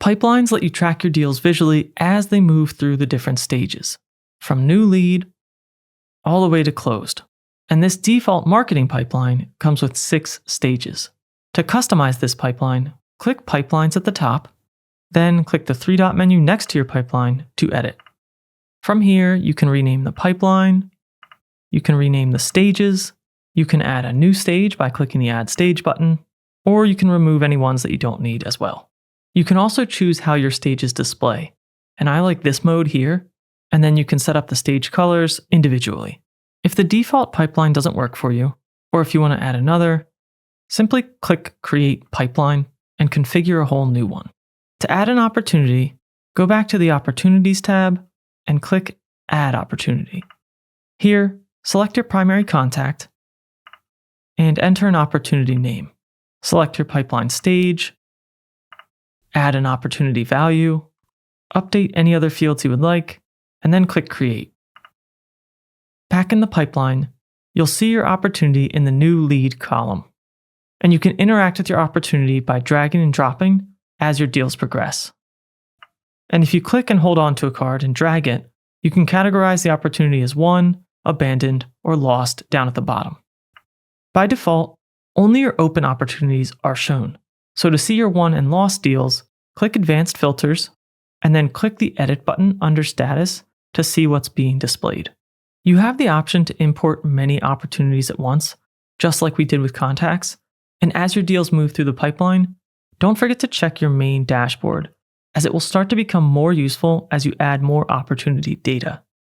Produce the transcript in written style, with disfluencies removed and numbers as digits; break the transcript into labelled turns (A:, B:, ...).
A: Pipelines let you track your deals visually as they move through the different stages, from new lead all the way to closed. And this default marketing pipeline comes with 6 stages. To customize this pipeline, click Pipelines at the top, then click the 3-dot menu next to your pipeline to edit. From here, you can rename the pipeline, you can rename the stages, you can add a new stage by clicking the Add Stage button, or you can remove any ones that you don't need as well. You can also choose how your stages display, and I like this mode here, and then you can set up the stage colors individually. If the default pipeline doesn't work for you, or if you want to add another, simply click Create Pipeline and configure a whole new one. To add an opportunity, go back to the Opportunities tab and click Add Opportunity. Here, select your primary contact and enter an opportunity name. Select your pipeline stage, add an opportunity value, update any other fields you would like, and then click Create. Back in the pipeline, you'll see your opportunity in the New Lead column, and you can interact with your opportunity by dragging and dropping as your deals progress. And if you click and hold on to a card and drag it, you can categorize the opportunity as won, abandoned, or lost down at the bottom. By default, only your open opportunities are shown. So to see your won and lost deals, click Advanced Filters, and then click the Edit button under Status to see what's being displayed. You have the option to import many opportunities at once, just like we did with contacts, and as your deals move through the pipeline, don't forget to check your main dashboard, as it will start to become more useful as you add more opportunity data.